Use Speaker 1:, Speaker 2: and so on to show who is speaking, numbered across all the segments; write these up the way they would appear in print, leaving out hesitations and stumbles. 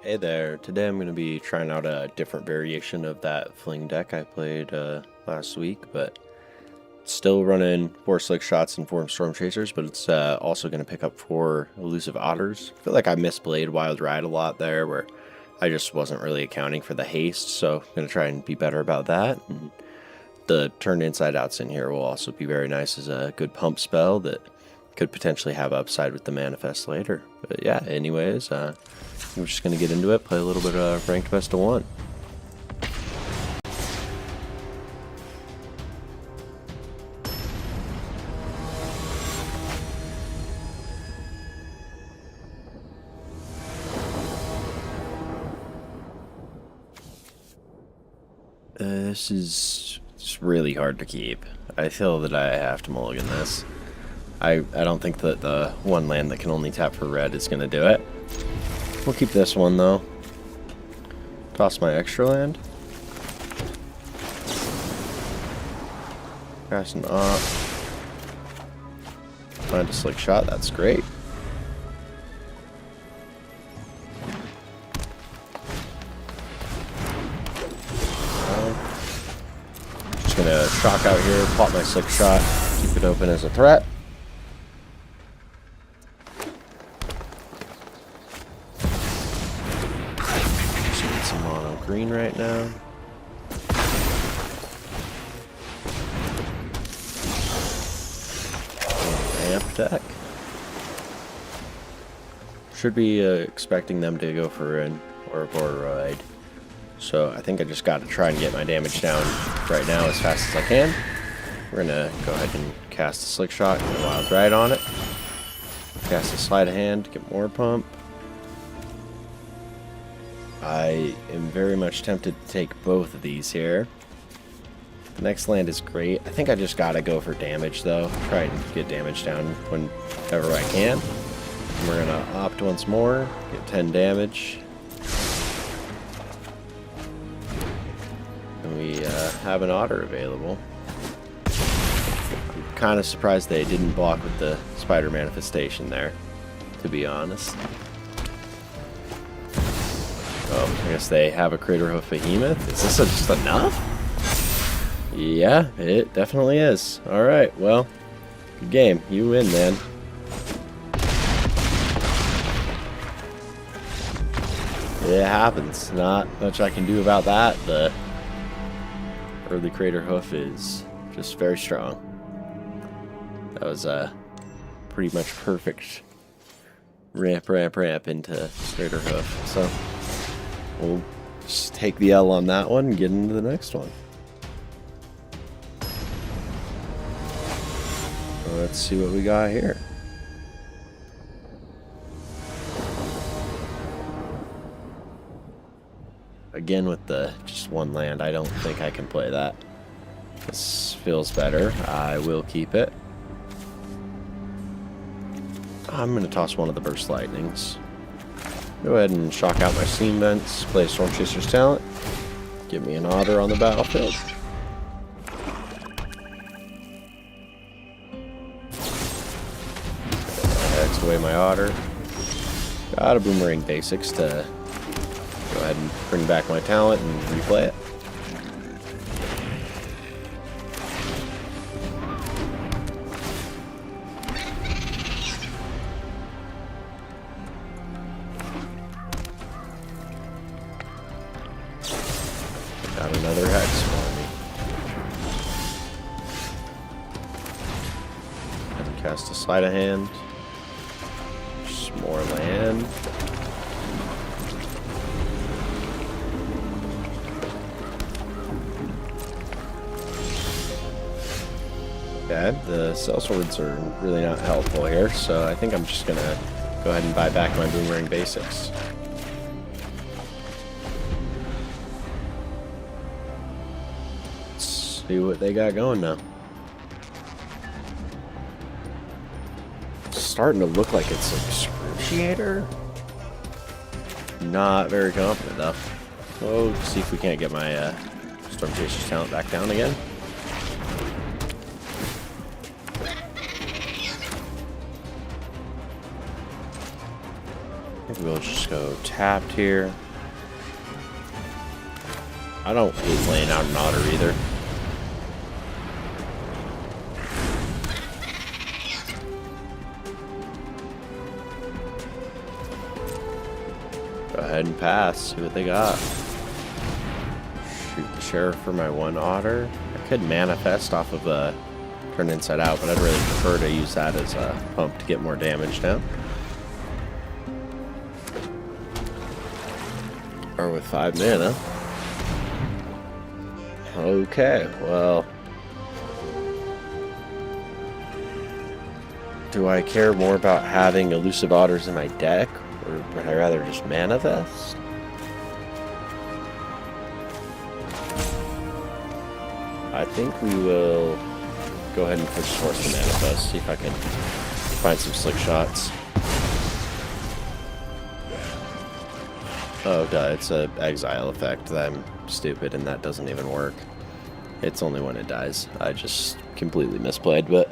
Speaker 1: Hey there, today I'm going to be trying out a different variation of that Fling deck I played last week, but still running 4 Slick Shots and 4 Storm Chasers, but it's also going to pick up 4 Elusive Otters. I feel like I misplayed Wild Ride a lot there, where I just wasn't really accounting for the haste, so I'm going to try and be better about that. And the Turned Inside Outs in here will also be very nice as a good pump spell that could potentially have upside with the Manifest later. But yeah, anyways, we're just going to get into it, play a little bit of Ranked Best of 1. This is just really hard to keep. I feel that I have to mulligan this. I don't think that the one land that can only tap for red is going to do it. We'll keep this one though. Toss my extra land. Cast an op. Find a Slick Shot, that's great. Just gonna shock out here, pop my Slick Shot, keep it open as a threat. Some mono green right now. Amp deck. Should be expecting them to go for an Ride. So I think I just got to try and get my damage down right now as fast as I can. We're gonna go ahead and cast a Slick Shot and a Wild Ride on it. Cast a Sleight of Hand to get more pump. I am very much tempted to take both of these here. The next land is great. I think I just gotta go for damage though. Try and get damage down whenever I can. And we're gonna opt once more, get 10 damage. And we have an Otter available. I'm kind of surprised they didn't block with the Spider Manifestation there, to be honest. Oh, I guess they have a Crater Hoof Behemoth. Is this just enough? Yeah, it definitely is. Alright, well, good game. You win, man. It happens. Not much I can do about that. The early Crater Hoof is just very strong. That was a pretty much perfect ramp into Crater Hoof. So we'll just take the L on that one and get into the next one. Let's see what we got here. Again with the just one land, I don't think I can play that. This feels better. I will keep it. I'm going to toss one of the Burst Lightnings. Go ahead and shock out my Steam Vents, play Storm Chaser's Talent, give me an Otter on the battlefield. X away my Otter. Got a Boomerang Basics to go ahead and bring back my talent and replay it. Got another Hex for me. And cast a Sleight of Hand. Just more land. Bad. The Cell Swords are really not helpful here, so I think I'm just gonna go ahead and buy back my Boomerang Basics. See what they got going now. It's starting to look like it's Excruciator. Not very confident though. We'll see if we can't get my Storm Chaser's Talent back down again. Maybe we'll just go tapped here. I don't hate laying out an otter either. Go ahead and pass, see what they got. Shoot the sheriff for my one otter. I could manifest off of a turn inside out, but I'd really prefer to use that as a pump to get more damage down. Or with 5 mana. Okay, well. Do I care more about having elusive otters in my deck, or would I rather just manifest? I think we will go ahead and push towards the manifest, see if I can find some slick shots. Oh god, it's an exile effect. I'm stupid and that doesn't even work. It's only when it dies. I just completely misplayed, but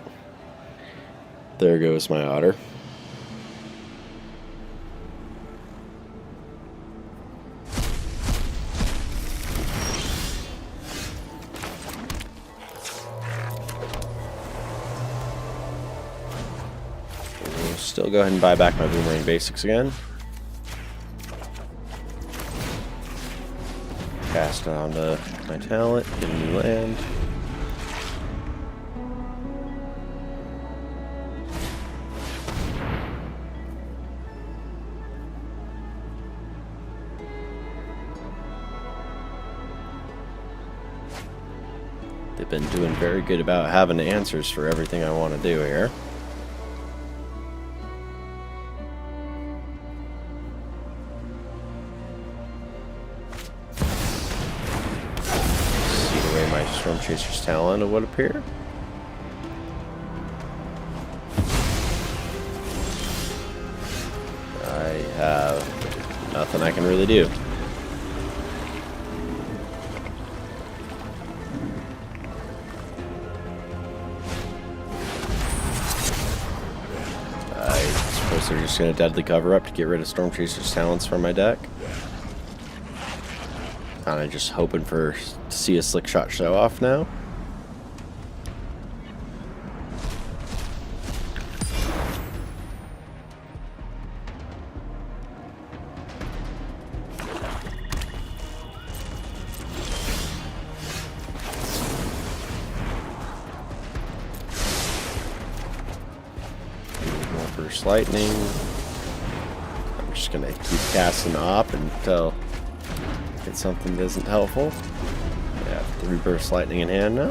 Speaker 1: there goes my otter. We'll still go ahead and buy back my Boomerang Basics again. Cast on my talent, get a new land. They've been doing very good about having answers for everything I want to do here. Storm Chaser's talent would appear. I have nothing I can really do. I suppose they're just going to deadly cover up to get rid of Storm Chaser's talents from my deck. Kind of just hoping to see a slick shot show off now. More Burst Lightning. I'm just gonna keep casting op until get something that isn't helpful. Yeah, 3 Burst Lightning in hand now.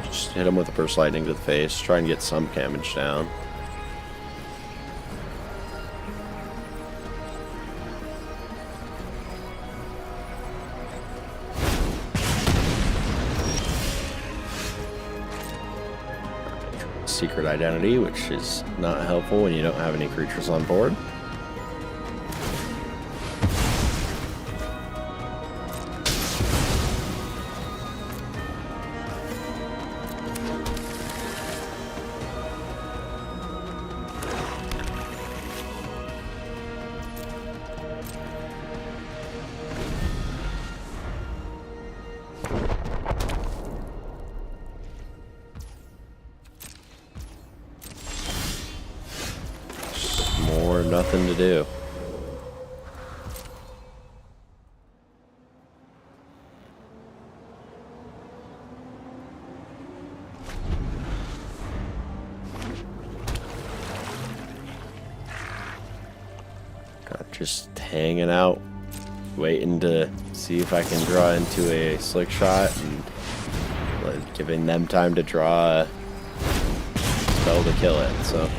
Speaker 1: Just hit him with a Burst Lightning to the face, try and get some damage down. Secret Identity, which is not helpful when you don't have any creatures on board. Nothing to do. Just hanging out, waiting to see if I can draw into a slick shot and giving them time to draw a spell to kill it. So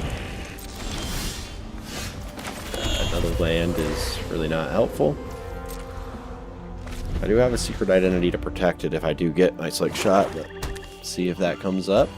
Speaker 1: another land is really not helpful. I do have a Secret Identity to protect it if I do get my slick shot, but see if that comes up.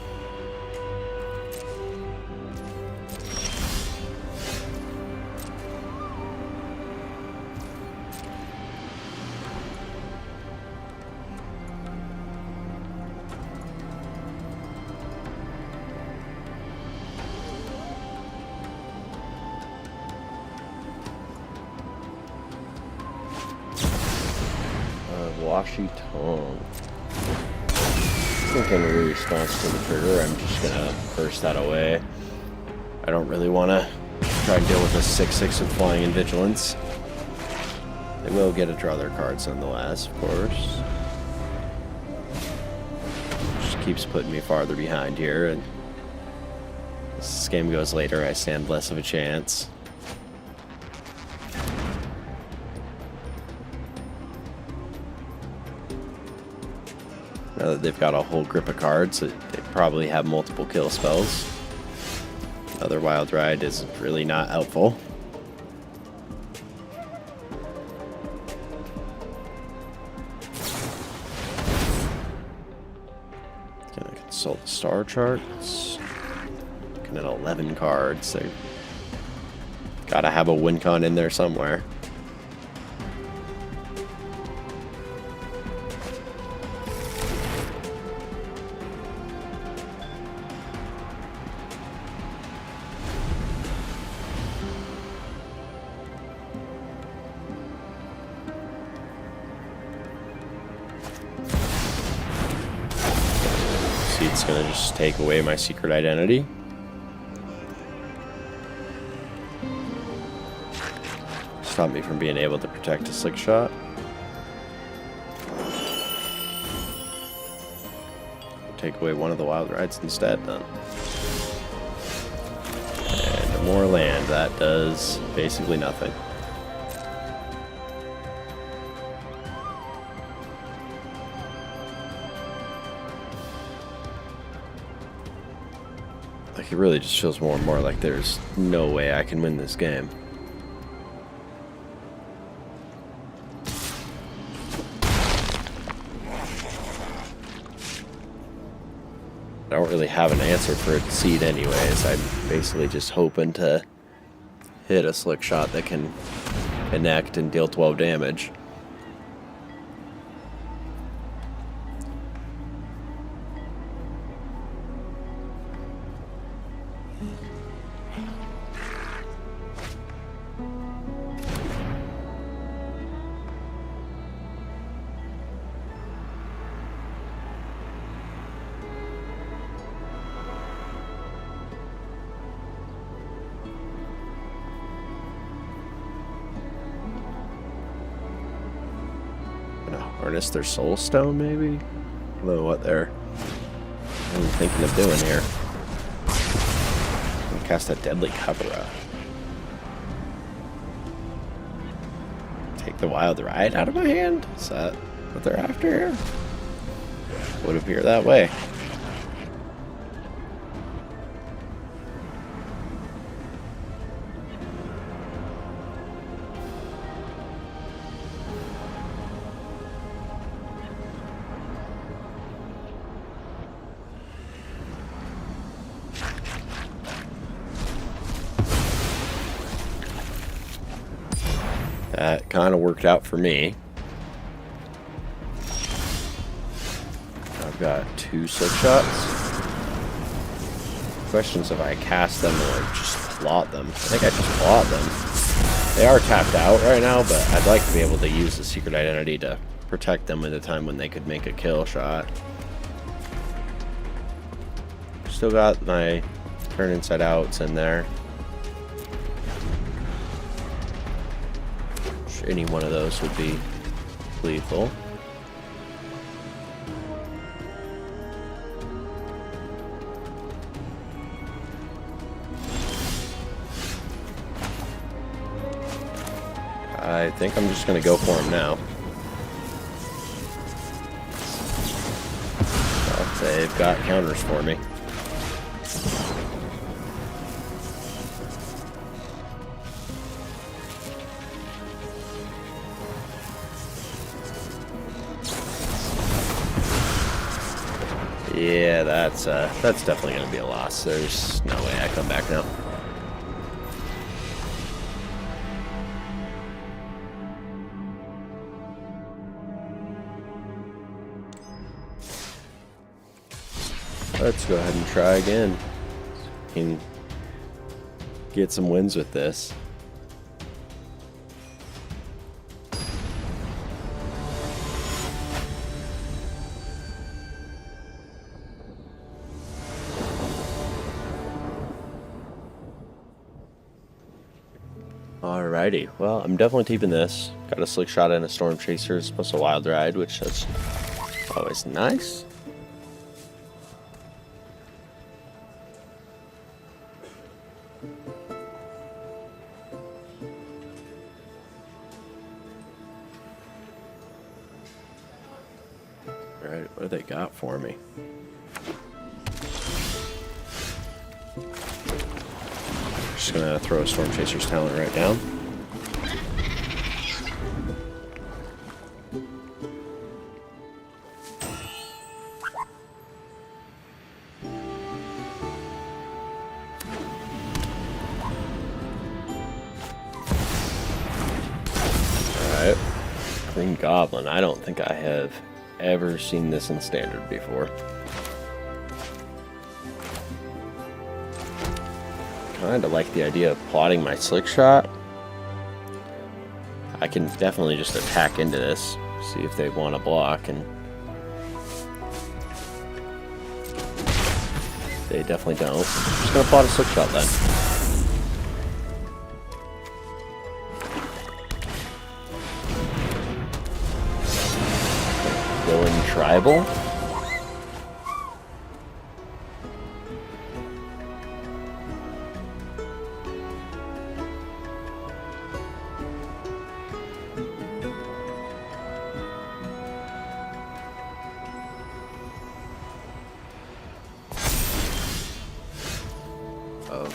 Speaker 1: Washy Tongue. I think in response to the trigger, I'm just gonna burst that away. I don't really want to try and deal with a 6/6 with Flying and Vigilance. They will get to draw their cards nonetheless, of course. Just keeps putting me farther behind here, and as this game goes later, I stand less of a chance. Now that they've got a whole grip of cards, they probably have multiple kill spells. Another Wild Ride is really not helpful. Gonna consult the star charts. Looking at 11 cards. They gotta have a win con in there somewhere. It's gonna just take away my secret identity. Stop me from being able to protect a slick shot. Take away one of the Wild Rides instead then. And more land, that does basically nothing. Like, it really just feels more and more like there's no way I can win this game. I don't really have an answer for a seed anyways. I'm basically just hoping to hit a slick shot that can connect and deal 12 damage. Harness their soul stone, maybe? I don't know what they're thinking of doing here. I'm gonna cast a deadly cover up. Take the Wild Ride out of my hand? Is that what they're after here? Would appear that way. That kind of worked out for me. I've got 2 slick shots. Questions if I cast them or just plot them. I think I just plot them. They are tapped out right now, but I'd like to be able to use the secret identity to protect them at a time when they could make a kill shot. Still got my turn inside outs in there. Any one of those would be lethal. I think I'm just going to go for him now. They've got counters for me. Yeah, that's definitely going to be a loss. There's no way I come back now. Let's go ahead and try again. Can get some wins with this. Alrighty, well, I'm definitely keeping this. Got a Slick Shot and a Storm Chasers plus a Wild Ride, which is always nice. Alright, what do they got for me? Just gonna throw a Storm Chaser's Talent right down. Alright. Green Goblin. I don't think I have ever seen this in Standard before. Kind of like the idea of plotting my Slick Shot. I can definitely just attack into this, see if they want to block, and they definitely don't. I'm just gonna plot a Slick Shot then. Villain Tribal.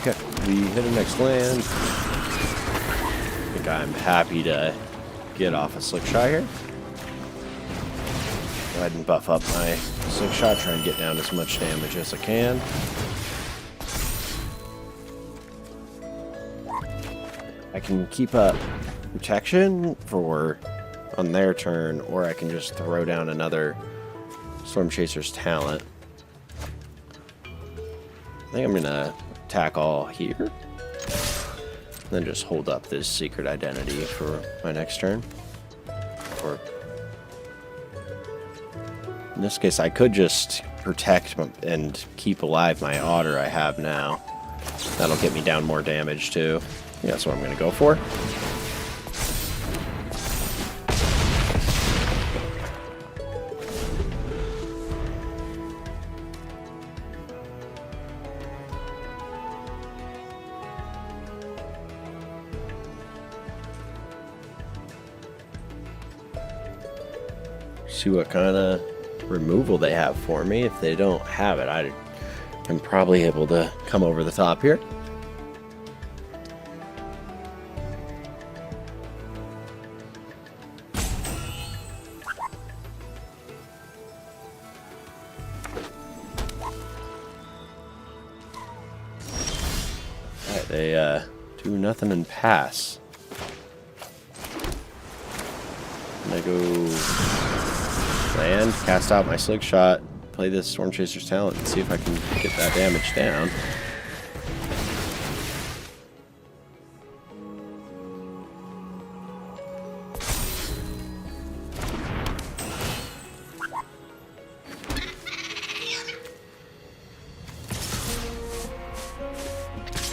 Speaker 1: Okay, we hit a next land. I think I'm happy to get off a Slick Shot here. Go ahead and buff up my Slick Shot, try and get down as much damage as I can. I can keep up protection for on their turn, or I can just throw down another Storm Chaser's Talent. I think I'm gonna attack all here, then just hold up this Secret Identity for my next turn. Or in this case, I could just protect and keep alive my Otter I have now. That'll get me down more damage too. Yeah, that's what I'm gonna go for. See what kind of removal they have for me. If they don't have it, I'm probably able to come over the top here. Alright, they do nothing and pass. And I go land, cast out my Slick Shot, play this Storm Chaser's Talent, and see if I can get that damage down.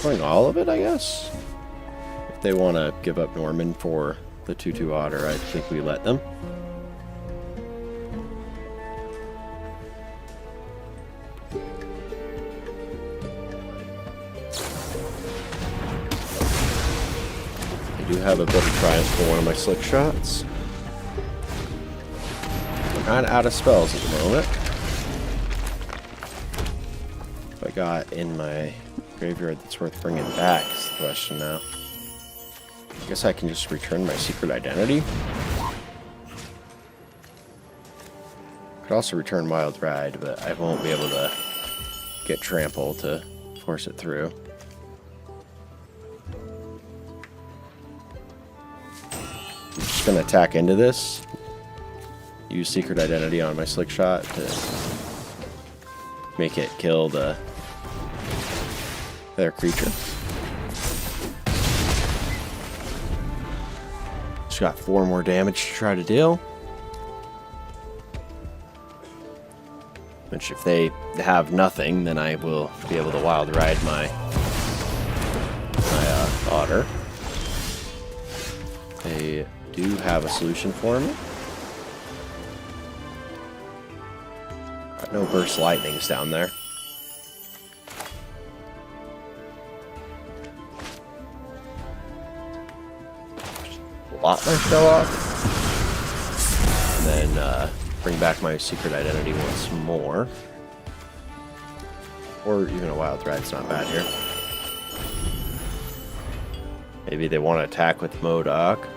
Speaker 1: Playing all of it, I guess. If they want to give up Norman for the 2/2 Otter, I think we let them. I do have a bit of Triumph for one of my Slick Shots. I'm kind of out of spells at the moment. What I got in my graveyard that's worth bringing back is the question now. I guess I can just return my Secret Identity. Could also return Wild Ride, but I won't be able to get Trample to force it through. I'm just going to attack into this. Use Secret Identity on my Slick Shot to make it kill their creature. Just got 4 more damage to try to deal. Which if they have nothing, then I will be able to Wild Ride my Otter. They do have a solution for me. No burst lightnings down there. Lot my show off. And then bring back my secret identity once more. Or even a wild thread's not bad here. Maybe they want to attack with Modok.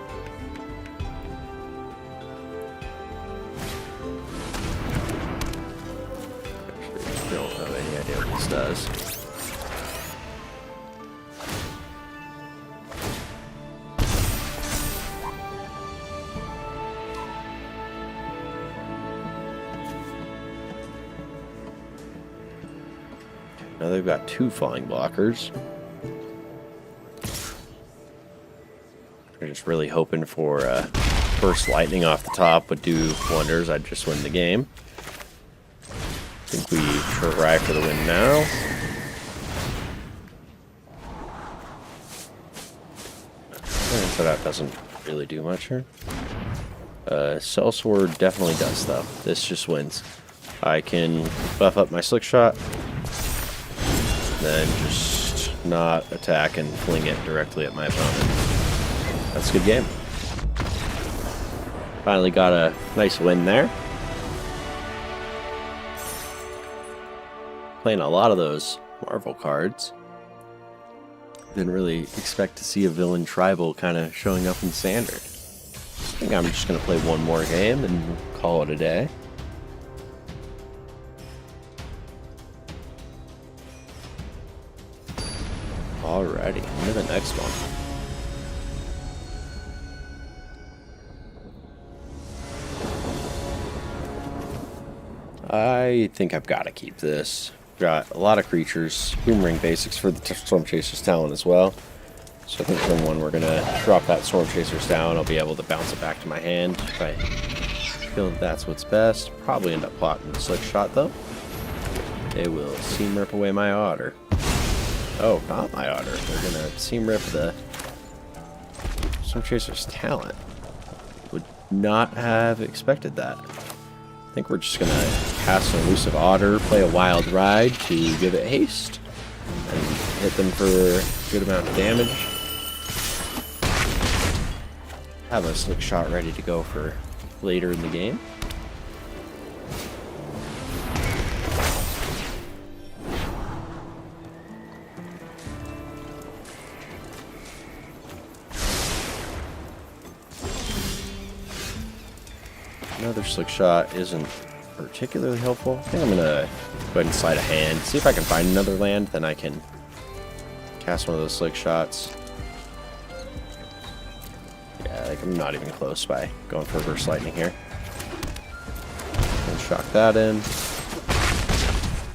Speaker 1: Actually, don't have any idea what this does. Now they've got 2 flying blockers. They're just really hoping for burst lightning off the top would do wonders. I'd just win the game. I think we try for the win now. So that doesn't really do much here. Cell Sword definitely does stuff. This just wins. I can buff up my Slick Shot. Then just not attack and fling it directly at my opponent. That's a good game. Finally got a nice win there. Playing a lot of those Marvel cards. Didn't really expect to see a villain tribal kind of showing up in Standard. I think I'm just going to play one more game and call it a day. Alrighty, on to the next one. I think I've got to keep this. Got a lot of creatures, Boomerang basics for the Storm Chaser's talent as well. So I think turn 1 we're going to drop that Storm Chaser's down. I'll be able to bounce it back to my hand if I feel that that's what's best. Probably end up plotting the Slick Shot though. They will Seam Rip away my Otter. Oh, not my Otter. They're going to Seam Rip the Storm Chaser's talent. Would not have expected that. I think we're just going to cast an Elusive Otter, play a Wild Ride to give it haste, and hit them for a good amount of damage. Have a Slick Shot ready to go for later in the game. Another Slick Shot isn't particularly helpful. I think I'm going to go ahead and slide a hand. See if I can find another land, then I can cast one of those Slick Shots. Yeah, like I'm not even close by going for Reverse Lightning here. And shock that in.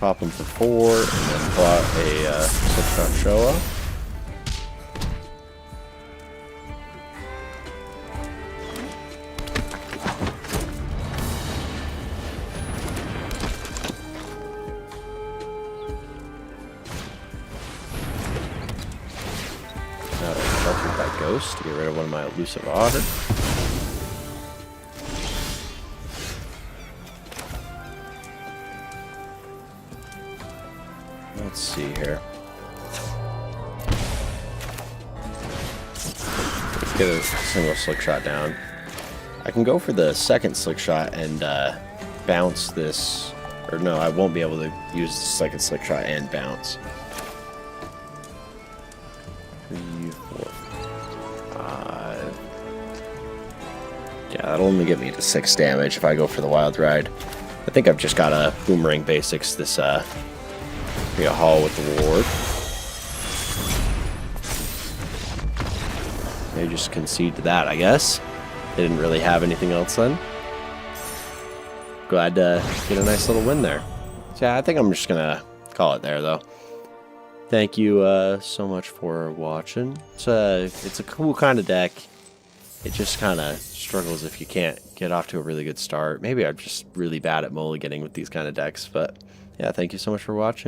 Speaker 1: Pop him for 4, and then plot a Slick Shot Showa. To get rid of one of my Elusive Otter. Let's see here. Let's get a single Slick Shot down. I can go for the second Slick Shot and bounce this. Or no, I won't be able to use the second Slick Shot and bounce. 3, 4, 5. Yeah, that'll only get me to 6 damage if I go for the Wild Ride. I think I've just got a Boomerang basics this be a haul with the ward. They just concede to that, I guess. They didn't really have anything else then. Glad to get a nice little win there. So yeah, I think I'm just gonna call it there though. Thank you so much for watching. It's a cool kind of deck. It just kind of struggles if you can't get off to a really good start. Maybe I'm just really bad at mulliganing with these kind of decks, but yeah, thank you so much for watching.